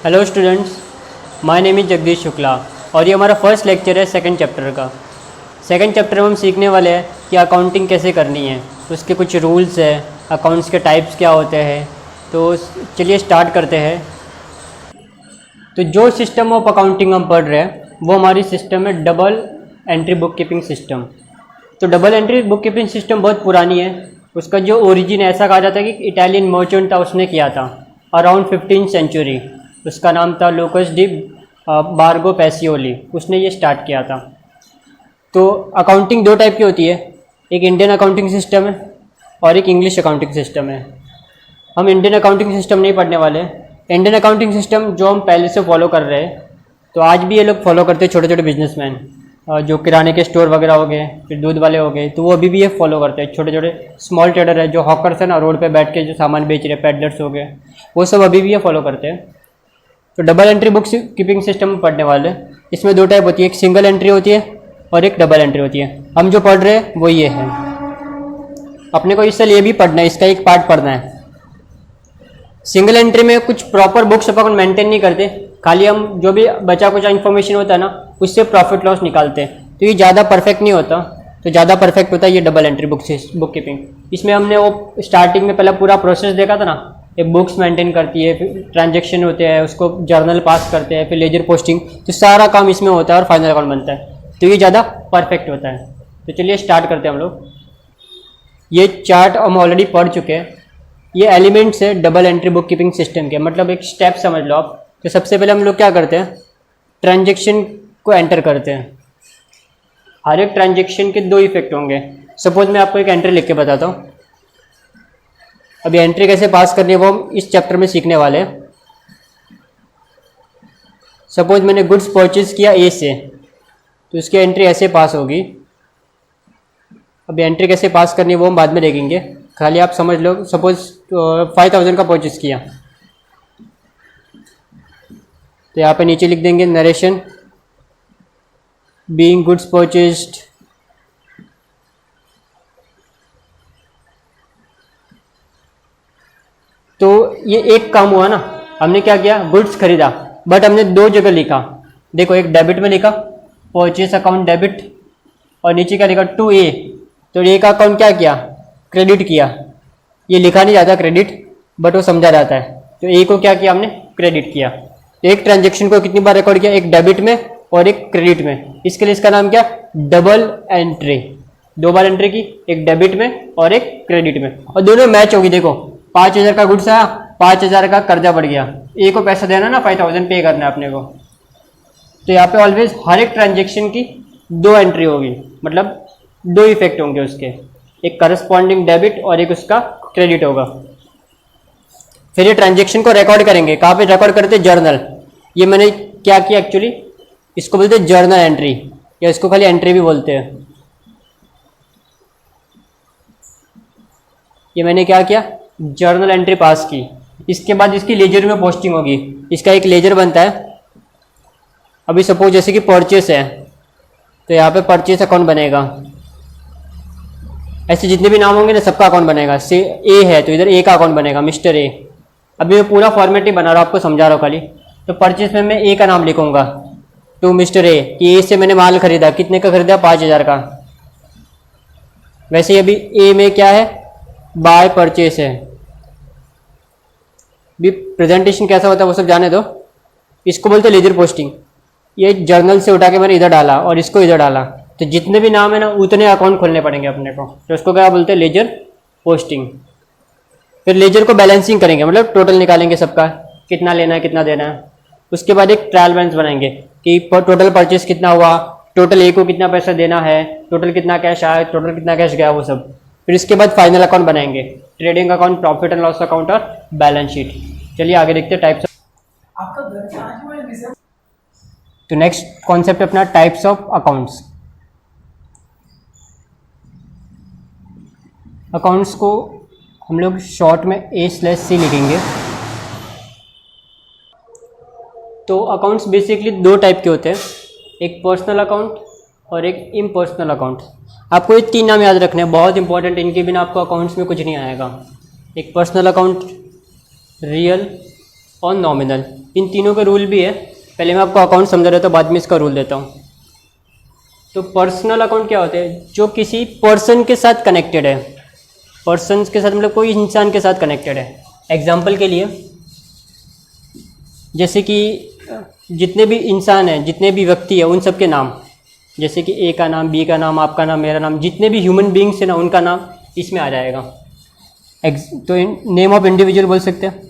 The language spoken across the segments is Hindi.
Hello students, my name is Jagdish Shukla और ये हमारा फर्स्ट लेक्चर है सेकंड चैप्टर का। सेकंड चैप्टर में हम सीखने वाले हैं कि अकाउंटिंग कैसे करनी है, उसके कुछ रूल्स है, अकाउंट्स के टाइप्स क्या होते हैं। तो चलिए स्टार्ट करते हैं। तो जो सिस्टम ऑफ अकाउंटिंग हम पढ़ रहे हैं वो हमारी सिस्टम है double entry book keeping system. तो double entry book keeping system बहुत पुरानी है। उसका जो ओरिजिन ऐसा कहा जाता है कि इटालियन मर्चेंट था, उसने किया था अराउंड 15th सेंचुरी। उसका नाम था लूकास डी बार्गो पैसियोली, उसने ये स्टार्ट किया था। तो अकाउंटिंग दो टाइप की होती है, एक इंडियन अकाउंटिंग सिस्टम है और एक इंग्लिश अकाउंटिंग सिस्टम है। हम इंडियन अकाउंटिंग सिस्टम नहीं पढ़ने वाले। इंडियन अकाउंटिंग सिस्टम जो हम पहले से फॉलो कर रहे हैं, तो आज भी ये लोग फॉलो करते हैं, छोटे छोटे बिजनेसमैन जो किराने के स्टोर वगैरह हो गए, फिर दूध वाले हो गए, तो वो अभी भी ये फॉलो करते हैं। छोटे छोटे स्मॉल ट्रेडर है, जो हॉकर्स है ना, रोड पे बैठ के जो सामान बेच रहे, पैडलर्स हो गए, वो सब अभी भी ये फॉलो करते हैं। तो double entry book keeping system पढ़ने वाले। इसमें दो टाइप होती है, एक सिंगल एंट्री होती है और एक डबल एंट्री होती है। हम जो पढ़ रहे हैं वो ये है। अपने को इससे ये भी पढ़ना है, इसका एक पार्ट पढ़ना है। सिंगल एंट्री में कुछ प्रॉपर बुक्स अपन मेंटेन नहीं करते, खाली हम जो भी बचा कुछ इन्फॉर्मेशन होता है ना, उससे प्रॉफिट लॉस निकालते हैं। तो ये ज़्यादा परफेक्ट नहीं होता। तो ज़्यादा परफेक्ट होता है ये डबल एंट्री बुक कीपिंग। इसमें हमने वो स्टार्टिंग में पहला पूरा प्रोसेस देखा था ना, ये बुक्स मेंटेन करती है, फिर ट्रांजेक्शन होते हैं, उसको जर्नल पास करते हैं, फिर लेजर पोस्टिंग, तो सारा काम इसमें होता है और फाइनल अकाउंट बनता है। तो ये ज़्यादा परफेक्ट होता है। तो चलिए स्टार्ट करते हैं हम लोग। ये चार्ट हम ऑलरेडी पढ़ चुके हैं। ये एलिमेंट्स है double entry book keeping system के, मतलब एक स्टेप समझ लो आप। तो सबसे पहले हम लोग क्या करते हैं, ट्रांजेक्शन को एंटर करते हैं। हर एक ट्रांजेक्शन के दो इफेक्ट होंगे। सपोज मैं आपको एक एंट्री लिख के बताता हूँ। अभी एंट्री कैसे पास करनी है वो हम इस चैप्टर में सीखने वाले हैं। सपोज मैंने गुड्स परचेज किया ए से, तो उसकी एंट्री ऐसे पास होगी। अभी एंट्री कैसे पास करनी है वो हम बाद में देखेंगे, खाली आप समझ लो। सपोज 5000 का परचेज किया, तो यहाँ पे नीचे लिख देंगे नरेशन बीइंग गुड्स परचेज्ड तो ये एक काम हुआ ना, हमने क्या किया, गुड्स खरीदा, बट हमने दो जगह लिखा। देखो, एक डेबिट में लिखा परचेज अकाउंट डेबिट, और नीचे क्या लिखा टू ए। तो ए का अकाउंट क्या किया, क्रेडिट किया। ये लिखा नहीं जाता क्रेडिट, बट वो समझा जाता है। तो ए को क्या किया हमने, क्रेडिट किया। तो एक ट्रांजेक्शन को कितनी बार रिकॉर्ड किया, एक डेबिट में और एक क्रेडिट में। इसके लिए इसका नाम क्या, डबल एंट्री। दो बार एंट्री की, एक डेबिट में और एक क्रेडिट में, और दोनों मैच होगी। देखो 5000 का गुड्स आया, 5000 का कर्जा बढ़ गया, ए को पैसा देना ना, 5000 पे करना है अपने को। तो यहाँ पे ऑलवेज हर एक ट्रांजेक्शन की दो एंट्री होगी, मतलब दो इफेक्ट होंगे उसके, एक करस्पॉन्डिंग डेबिट और एक उसका क्रेडिट होगा। फिर ये ट्रांजेक्शन को रिकॉर्ड करेंगे। कहाँ पे रिकॉर्ड करते हैं, जर्नल। ये मैंने क्या किया एक्चुअली, इसको बोलते हैं जर्नल एंट्री, या इसको खाली एंट्री भी बोलते हैं। ये मैंने क्या किया, जर्नल एंट्री पास की। इसके बाद इसकी लेजर में पोस्टिंग होगी। इसका एक लेजर बनता है। अभी सपोज जैसे कि परचेस है, तो यहाँ पे परचेस अकाउंट बनेगा। ऐसे जितने भी नाम होंगे ना, सबका अकाउंट बनेगा। से ए है तो इधर ए का अकाउंट बनेगा, मिस्टर ए। अभी मैं पूरा फॉर्मेट ही बना रहा हूँ, आपको समझा रहा हूँ खाली। तो परचेस में मैं ए का नाम लिखूंगा, टू मिस्टर ए, कि ए से मैंने माल खरीदा, कितने का खरीदा, 5000 का। वैसे ही अभी ए में क्या है, बाय परचेस है। भी प्रेजेंटेशन कैसा होता है वो सब जाने दो। इसको बोलते हैं लेजर पोस्टिंग। ये जर्नल से उठा के मैंने इधर डाला और इसको इधर डाला, तो जितने भी नाम है ना, उतने अकाउंट खोलने पड़ेंगे अपने को। तो उसको क्या बोलते हैं, लेजर पोस्टिंग। फिर लेजर को बैलेंसिंग करेंगे, मतलब टोटल निकालेंगे सबका, कितना लेना है कितना देना है। उसके बाद एक ट्रायल बैलेंस बनाएंगे कि टोटल परचेस कितना हुआ, टोटल ए को कितना पैसा देना है, टोटल कितना कैश आया, टोटल कितना कैश गया, वो सब। फिर इसके बाद फाइनल अकाउंट बनाएंगे, trading account, profit and loss account और बैलेंस शीट। चलिए आगे देखते हैं टाइप्स ऑफ। तो नेक्स्ट कॉन्सेप्ट अपना टाइप्स ऑफ अकाउंट्स। अकाउंट्स को हम लोग शॉर्ट में A/C लिखेंगे। तो अकाउंट्स बेसिकली दो टाइप के होते हैं, एक पर्सनल अकाउंट और एक इम्पर्सनल अकाउंट। आपको ये तीन नाम याद रखने हैं, बहुत इंपॉर्टेंट। इनके बिना आपको अकाउंट्स में कुछ नहीं आएगा। एक पर्सनल अकाउंट, रियल और नॉमिनल, इन तीनों के रूल भी है। पहले मैं आपको अकाउंट समझा रहा था, बाद में इसका रूल देता हूँ। तो पर्सनल अकाउंट क्या होते हैं? जो किसी पर्सन के साथ कनेक्टेड है। पर्सन के साथ मतलब कोई इंसान के साथ कनेक्टेड है। एग्जाम्पल के लिए, जैसे कि जितने भी इंसान हैं, जितने भी व्यक्ति हैं, उन सब के नाम, जैसे कि ए का नाम, बी का नाम, आपका नाम, मेरा नाम, जितने भी ह्यूमन बींग्स हैं ना, उनका नाम इसमें आ जाएगा। तो नेम ऑफ इंडिविजुअल बोल सकते हैं,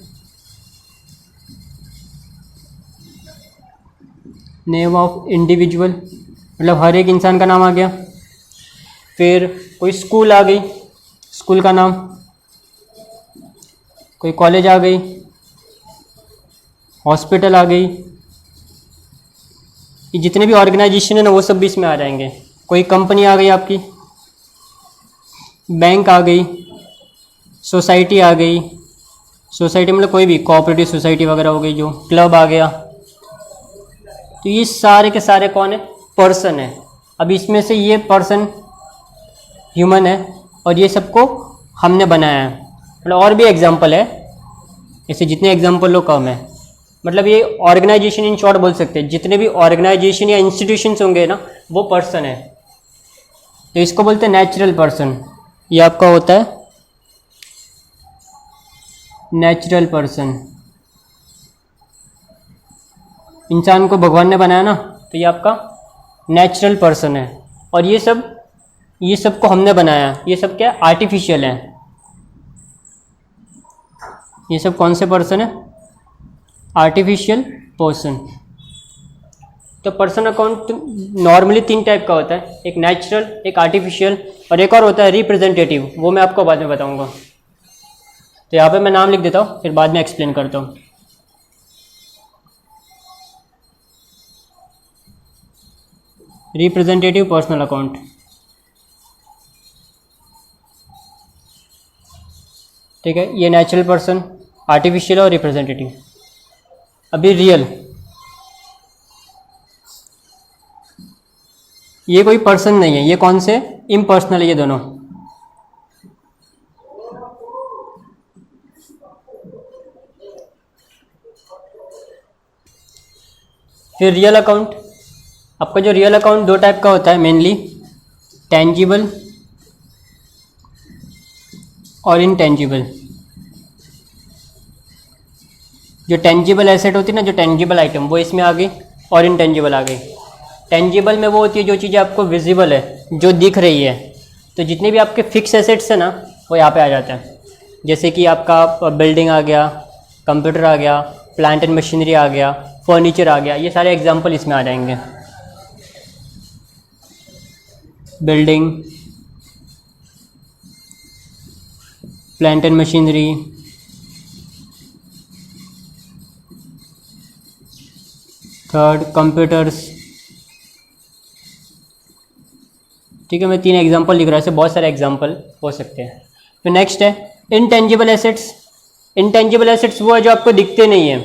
नेम ऑफ इंडिविजुअल मतलब हर एक इंसान का नाम आ गया। फिर कोई स्कूल आ गई, स्कूल का नाम, कोई कॉलेज आ गई, हॉस्पिटल आ गई, ये जितने भी ऑर्गेनाइजेशन है ना वो सब भी इसमें आ जाएंगे। कोई कंपनी आ गई आपकी, बैंक आ गई, सोसाइटी आ गई, सोसाइटी मतलब कोई भी कोऑपरेटिव सोसाइटी वगैरह हो गई, जो क्लब आ गया। तो ये सारे के सारे कौन है? पर्सन है। अब इसमें से ये पर्सन ह्यूमन है और ये सबको हमने बनाया है। मतलब और भी एग्जाम्पल है, ऐसे जितने एग्जाम्पल लो कम है। मतलब ये ऑर्गेनाइजेशन इन शॉर्ट बोल सकते हैं, जितने भी ऑर्गेनाइजेशन या इंस्टीट्यूशंस होंगे ना वो पर्सन है। तो इसको बोलते हैं नेचुरल पर्सन। ये आपका होता है नेचुरल पर्सन। इंसान को भगवान ने बनाया ना, तो ये आपका नेचुरल पर्सन है। और ये सब को हमने बनाया। ये सब क्या है? आर्टिफिशियल है। ये सब कौन से पर्सन है? Artificial person. तो पर्सन अकाउंट नॉर्मली 3 टाइप का होता है, एक नेचुरल, एक आर्टिफिशियल और एक और होता है रिप्रेजेंटेटिव। वो मैं आपको बाद में बताऊंगा। तो यहाँ पे मैं नाम लिख देता हूँ, फिर बाद में एक्सप्लेन करता हूँ। रिप्रेजेंटेटिव पर्सनल अकाउंट, ठीक है। ये नेचुरल पर्सन, आर्टिफिशियल और रिप्रेजेंटेटिव। अभी रियल, ये कोई पर्सन नहीं है, ये कौन से? इम्पर्सनल है ये दोनों। फिर रियल अकाउंट, आपका जो रियल अकाउंट 2 टाइप का होता है मेनली, टेंजिबल और इनटेंजिबल। जो टेंजिबल एसेट होती है ना, जो टेंजिबल आइटम, वो इसमें आ गई और इनटेंजिबल आ गई। टेंजिबल में वो होती है जो चीज़ें आपको विजिबल है, जो दिख रही है। तो जितने भी आपके फिक्स एसेट्स हैं ना वो यहाँ पे आ जाते हैं। जैसे कि आपका बिल्डिंग आ गया, कंप्यूटर आ गया, प्लांट एंड मशीनरी आ गया, फर्नीचर आ गया, ये सारे एग्जाम्पल इसमें आ जाएंगे। Building, plant and machinery, third computers, ठीक है। मैं 3 एग्जांपल लिख रहा हूँ, ऐसे बहुत सारे एग्जांपल हो सकते हैं। फिर नेक्स्ट है इनटेंजिबल एसेट्स। इनटेंजिबल एसेट्स वो है जो आपको दिखते नहीं है,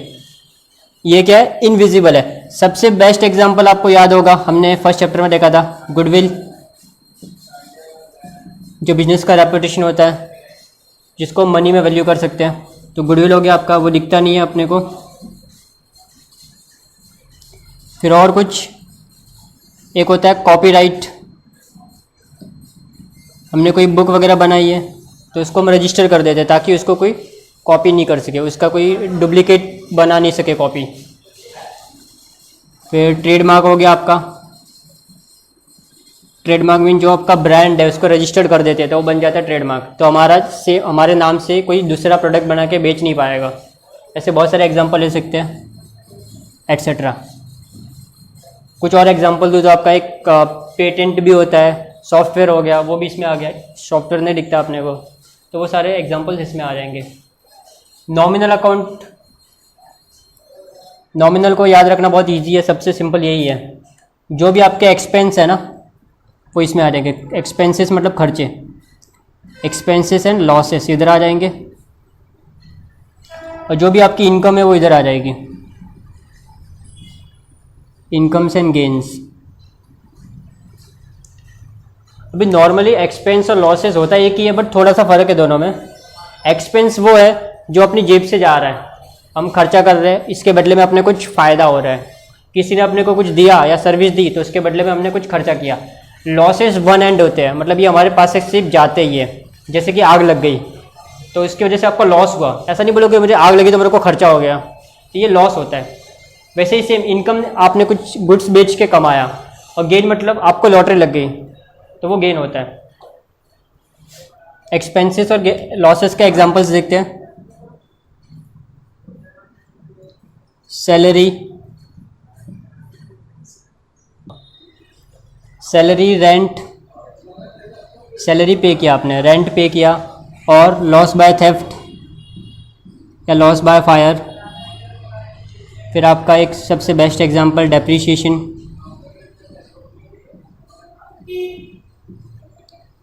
ये क्या है? इनविजिबल है। सबसे बेस्ट एग्जांपल आपको याद होगा, हमने फर्स्ट चैप्टर में देखा था, गुडविल, जो बिजनेस का रेपुटेशन होता है, जिसको मनी में वैल्यू कर सकते हैं। तो गुडविल हो गया आपका, वो दिखता नहीं है अपने को। फिर और कुछ एक होता है कॉपीराइट। हमने कोई बुक वगैरह बनाई है तो उसको हम रजिस्टर कर देते हैं ताकि उसको कोई कॉपी नहीं कर सके, उसका कोई डुप्लीकेट बना नहीं सके कॉपी। फिर ट्रेडमार्क हो गया आपका। ट्रेडमार्क मीन जो आपका ब्रांड है उसको रजिस्टर्ड कर देते हैं तो वो बन जाता है ट्रेडमार्क। तो हमारे नाम से कोई दूसरा प्रोडक्ट बना के बेच नहीं पाएगा। ऐसे बहुत सारे एग्जांपल ले सकते हैं एट्सेट्रा। कुछ और एग्जांपल दो तो आपका एक पेटेंट भी होता है, सॉफ्टवेयर हो गया, वो भी इसमें आ गया। सॉफ्टवेयर नहीं दिखता अपने को, तो वो सारे एग्जांपल्स इसमें आ जाएंगे। नॉमिनल अकाउंट, नॉमिनल को याद रखना बहुत इजी है, सबसे सिंपल यही है। जो भी आपके एक्सपेंस है ना वो इसमें आ जाएंगे। एक्सपेंसेस मतलब खर्चे, एक्सपेंसेस एंड लॉसेस इधर आ जाएंगे, और जो भी आपकी इनकम है वो इधर आ जाएगी, इनकम्स एंड गेन्स। अभी नॉर्मली एक्सपेंस और लॉसेस होता है एक ही है, बट थोड़ा सा फर्क है दोनों में। एक्सपेंस वो है जो अपनी जेब से जा रहा है, हम खर्चा कर रहे हैं, इसके बदले में अपने कुछ फ़ायदा हो रहा है, किसी ने अपने को कुछ दिया या सर्विस दी तो उसके बदले में हमने कुछ खर्चा किया। लॉसेस वन एंड होते हैं, मतलब ये हमारे पास से सिर्फ जाते ही है। जैसे कि आग लग गई तो इसकी वजह से आपको लॉस हुआ, ऐसा नहीं बोलोगे मुझे आग लगी तो मेरे को खर्चा हो गया, तो ये लॉस होता है। वैसे ही सेम इनकम, आपने कुछ गुड्स बेच के कमाया, और गेन मतलब आपको लॉटरी लग गई तो वो गेन होता है। एक्सपेंसेस और लॉसेस के एग्जांपल्स देखते हैं। सैलरी, रेंट, सैलरी पे किया आपने, रेंट पे किया, और लॉस बाय थेफ्ट या लॉस बाय फायर। फिर आपका एक सबसे बेस्ट एग्जांपल डेप्रीशिएशन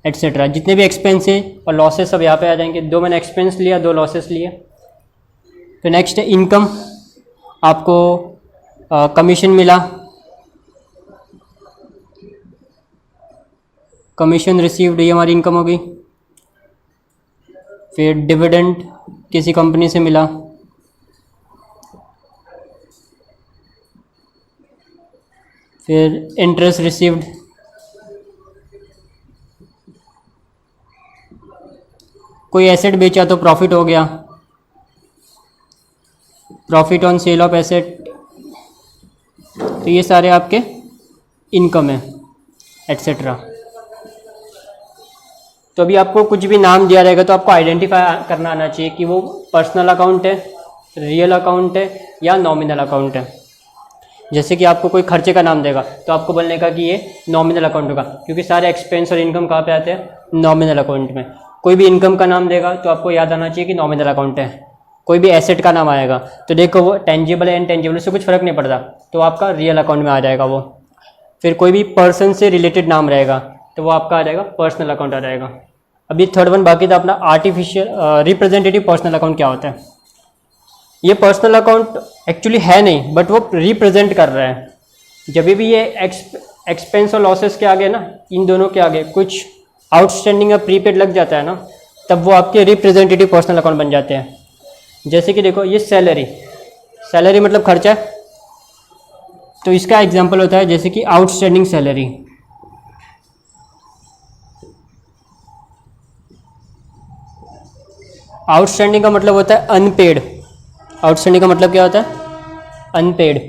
एट्सेट्रा। जितने भी एक्सपेंस है और लॉसेस सब यहाँ पे आ जाएंगे। 2 मैंने एक्सपेंस लिया, 2 लॉसेस लिए। फिर नेक्स्ट है इनकम, आपको कमीशन मिला, कमीशन रिसीव्ड, ये हमारी इनकम हो गई। फिर डिविडेंड किसी कंपनी से मिला, फिर इंटरेस्ट रिसीव्ड, कोई एसेट बेचा तो प्रॉफिट हो गया, profit on sale of asset. तो ये सारे आपके इनकम है एट्सेट्रा। तो अभी आपको कुछ भी नाम दिया रहेगा तो आपको आइडेंटिफाई करना आना चाहिए कि वो पर्सनल अकाउंट है, रियल अकाउंट है या नॉमिनल अकाउंट है। जैसे कि आपको कोई खर्चे का नाम देगा तो आपको बोलने का कि ये नॉमिनल अकाउंट होगा, क्योंकि सारे एक्सपेंस और इनकम कहाँ पे आते हैं, नॉमिनल अकाउंट में। कोई भी इनकम का नाम देगा तो आपको याद आना चाहिए कि नॉमिनल अकाउंट है। कोई भी एसेट का नाम आएगा तो देखो वो टेंजिबल है, इनटेंजिबल, उससे कुछ फ़र्क नहीं पड़ता, तो आपका रियल अकाउंट में आ जाएगा वो। फिर कोई भी पर्सन से रिलेटेड नाम रहेगा तो वो आपका आ जाएगा पर्सनल अकाउंट आ जाएगा। अभी थर्ड वन बाकी था अपना आर्टिफिशियल रिप्रेजेंटेटिव पर्सनल अकाउंट। क्या होता है ये? पर्सनल अकाउंट एक्चुअली है नहीं, बट वो रिप्रेजेंट कर रहा है। जब भी ये एक्सपेंस और लॉसेस के आगे ना, इन दोनों के आगे कुछ आउटस्टैंडिंग या प्रीपेड लग जाता है ना, तब वो आपके रिप्रेजेंटेटिव पर्सनल अकाउंट बन जाते हैं। जैसे कि देखो ये सैलरी, सैलरी मतलब खर्चा है, तो इसका एग्जांपल होता है जैसे कि आउटस्टैंडिंग सैलरी। आउटस्टैंडिंग का मतलब होता है अनपेड। आउटस्टैंडिंग का मतलब क्या होता है? अनपेड,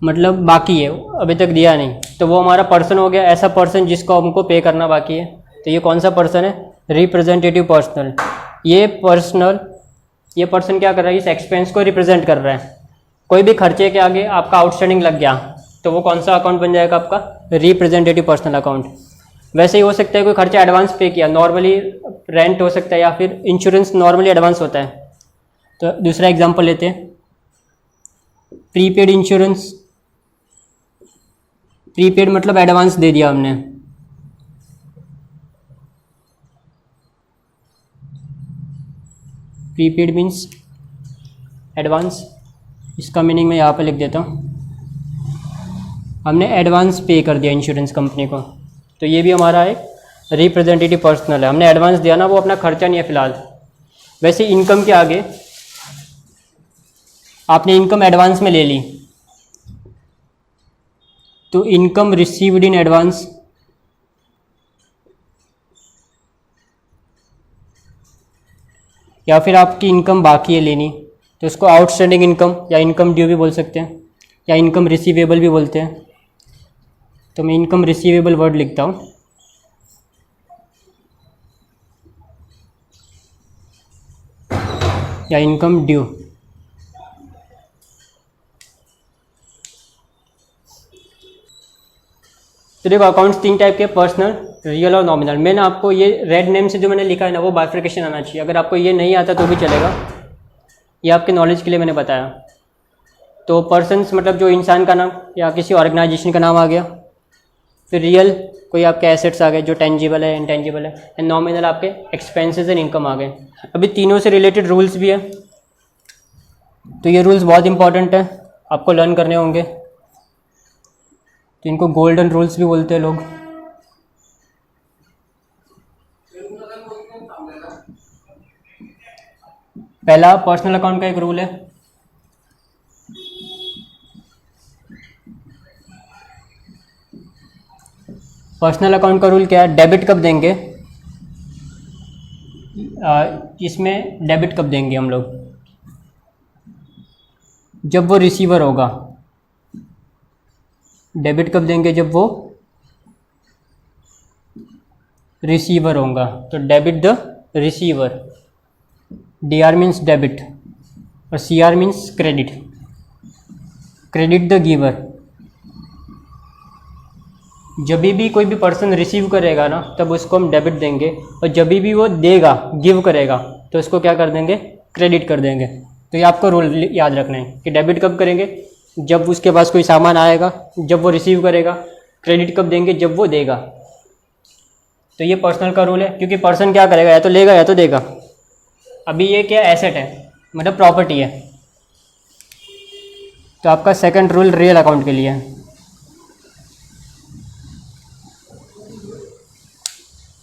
मतलब बाकी है, अभी तक दिया नहीं, तो वो हमारा पर्सन हो गया, ऐसा पर्सन जिसको हमको पे करना बाकी है। तो ये कौन सा पर्सन है? Representative personal. ये पर्सन क्या कर रहा है? इस एक्सपेंस को रिप्रेजेंट कर रहा है। कोई भी खर्चे के आगे आपका आउटस्टैंडिंग लग गया तो वो कौन सा अकाउंट बन जाएगा? आपका रिप्रेजेंटेटिव पर्सनल अकाउंट। वैसे ही हो सकता है कोई खर्चा एडवांस पे किया, नॉर्मली रेंट हो सकता है या फिर इंश्योरेंस नॉर्मली एडवांस होता है। तो दूसरा एग्जांपल लेते हैं, प्रीपेड इंश्योरेंस। प्रीपेड मतलब एडवांस दे दिया हमने। प्रीपेड मीन्स एडवांस, इसका मीनिंग मैं यहाँ पे लिख देता हूँ। हमने एडवांस पे कर दिया इंश्योरेंस कंपनी को, तो ये भी हमारा एक रिप्रेजेंटेटिव पर्सनल है। हमने एडवांस दिया ना, वो अपना खर्चा नहीं है फिलहाल। वैसे इनकम के आगे आपने इनकम एडवांस में ले ली तो इनकम रिसीव्ड इन एडवांस। या फिर आपकी इनकम बाकी है लेनी तो उसको आउटस्टैंडिंग इनकम या इनकम ड्यू भी बोल सकते हैं, या इनकम रिसीवेबल भी बोलते हैं। तो मैं इनकम रिसीवेबल वर्ड लिखता हूँ। या इनकम ड्यू। तो देखो अकाउंट्स 3 टाइप के, पर्सनल, रियल और नॉमिनल। मैंने आपको ये रेड नेम से जो मैंने लिखा है ना, वो बाइफर्केशन आना चाहिए। अगर आपको ये नहीं आता तो भी चलेगा, ये आपके नॉलेज के लिए मैंने बताया। तो पर्सन्स मतलब जो इंसान का नाम या किसी ऑर्गेनाइजेशन का नाम आ गया। फिर रियल कोई आपके एसेट्स आ गए जो टेंजिबल है, इनटेंजिबल है। एंड नॉमिनल आपके एक्सपेंसेस एंड इनकम आ गए। अभी तीनों से रिलेटेड रूल्स भी है, तो ये रूल्स बहुत इंपॉर्टेंट है, आपको लर्न करने होंगे। तो इनको गोल्डन रूल्स भी बोलते हैं लोग। पहला पर्सनल अकाउंट का एक रूल है, पर्सनल अकाउंट का रूल क्या है, डेबिट कब देंगे, इसमें डेबिट कब देंगे हम लोग, जब वो रिसीवर होगा। डेबिट कब देंगे, जब वो रिसीवर होगा। तो debit the receiver, D R means debit और C R means credit. Credit the giver, जब भी कोई भी पर्सन रिसीव करेगा ना तब उसको हम डेबिट देंगे, और जब भी वो देगा, गिव करेगा, तो उसको क्या कर देंगे, क्रेडिट कर देंगे। तो ये आपको रूल याद रखना है कि डेबिट कब करेंगे, जब उसके पास कोई सामान आएगा, जब वो रिसीव करेगा। क्रेडिट कब देंगे, जब वो देगा। तो ये पर्सनल का रूल है, क्योंकि पर्सन क्या करेगा, या तो लेगा या तो देगा। अभी ये क्या एसेट है, मतलब प्रॉपर्टी है। तो आपका सेकंड रूल रियल अकाउंट के लिए है।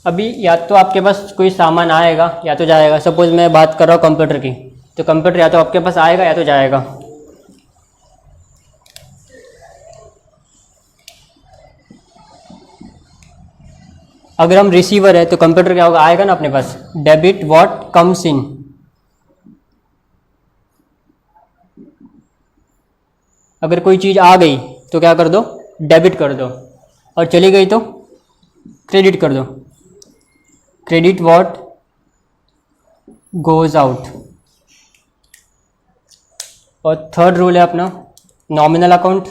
अभी या तो आपके पास कोई सामान आएगा या तो जाएगा। सपोज मैं बात कर रहा हूँ कंप्यूटर की, तो कंप्यूटर या तो आपके पास आएगा या तो जाएगा। अगर हम रिसीवर है तो कंप्यूटर क्या होगा, आएगा ना अपने पास, डेबिट व्हाट कम्स इन। अगर कोई चीज़ आ गई तो क्या कर दो, डेबिट कर दो, और चली गई तो क्रेडिट कर दो। Credit what goes out. और थर्ड रूल है अपना नॉमिनल अकाउंट।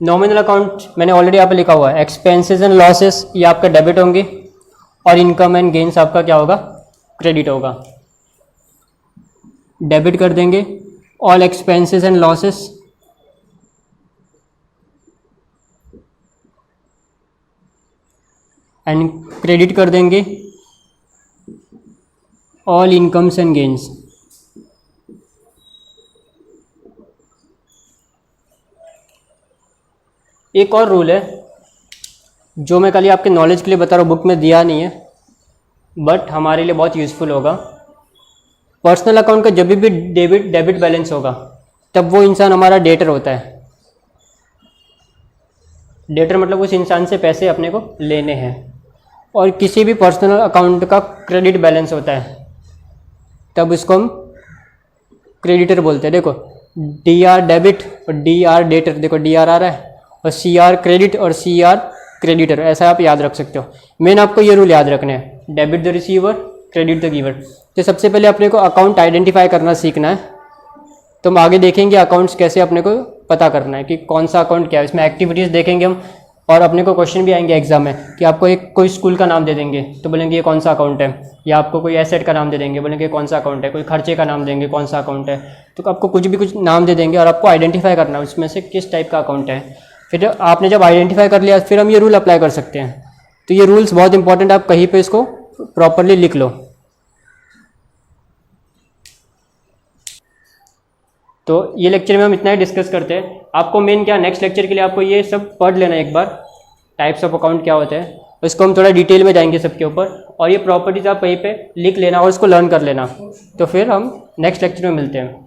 नॉमिनल अकाउंट मैंने ऑलरेडी यहाँ पे लिखा हुआ है, एक्सपेंसेस एंड लॉसेस ये आपका डेबिट होंगे, और इनकम एंड गेन्स आपका क्या होगा, क्रेडिट होगा। डेबिट कर देंगे all expenses and losses, and credit कर देंगे ऑल इनकम्स एंड गेन्स। एक और रूल है जो मैं कल आपके नॉलेज के लिए बता रहा हूँ, बुक में दिया नहीं है बट हमारे लिए बहुत यूज़फुल होगा। पर्सनल अकाउंट का जब भी डेबिट बैलेंस होगा तब वो इंसान हमारा डेटर होता है। डेटर मतलब उस इंसान से पैसे अपने को लेने हैं। और किसी भी पर्सनल अकाउंट का क्रेडिट बैलेंस होता है तब उसको हम क्रेडिटर बोलते हैं। देखो डी आर डेबिट और डी आर डेटर, देखो डी आर आ रहा है, और सी आर क्रेडिट और सी आर क्रेडिटर, ऐसा आप याद रख सकते हो। मेन आपको ये रूल याद रखने हैं, debit the receiver, credit the giver. तो सबसे पहले अपने को अकाउंट आइडेंटिफाई करना सीखना है। तो हम आगे देखेंगे अकाउंट्स कैसे अपने को पता करना है कि कौन सा अकाउंट क्या है, इसमें एक्टिविटीज़ देखेंगे हम। और अपने को क्वेश्चन भी आएंगे एग्जाम में कि आपको एक कोई स्कूल का नाम दे देंगे तो बोलेंगे ये कौन सा अकाउंट है, या आपको कोई एसेट का नाम दे देंगे, बोलेंगे कौन सा अकाउंट है, कोई खर्चे का नाम देंगे कौन सा अकाउंट है। तो आपको कुछ नाम दे देंगे और आपको आइडेंटिफाई करना है उसमें से किस टाइप का अकाउंट है। फिर आपने जब आइडेंटिफाई कर लिया फिर हम ये रूल अप्लाई कर सकते हैं। तो ये रूल्स बहुत इंपॉर्टेंट, आप कहीं पे इसको प्रॉपरली लिख लो। तो ये लेक्चर में हम इतना ही डिस्कस करते हैं। आपको मेन क्या, नेक्स्ट लेक्चर के लिए आपको ये सब पढ़ लेना एक बार, टाइप्स ऑफ अकाउंट क्या होते हैं, इसको हम थोड़ा डिटेल में जाएंगे सबके ऊपर, और ये प्रॉपर्टीज आप कहीं पे लिख लेना और उसको लर्न कर लेना। तो फिर हम नेक्स्ट लेक्चर में मिलते हैं।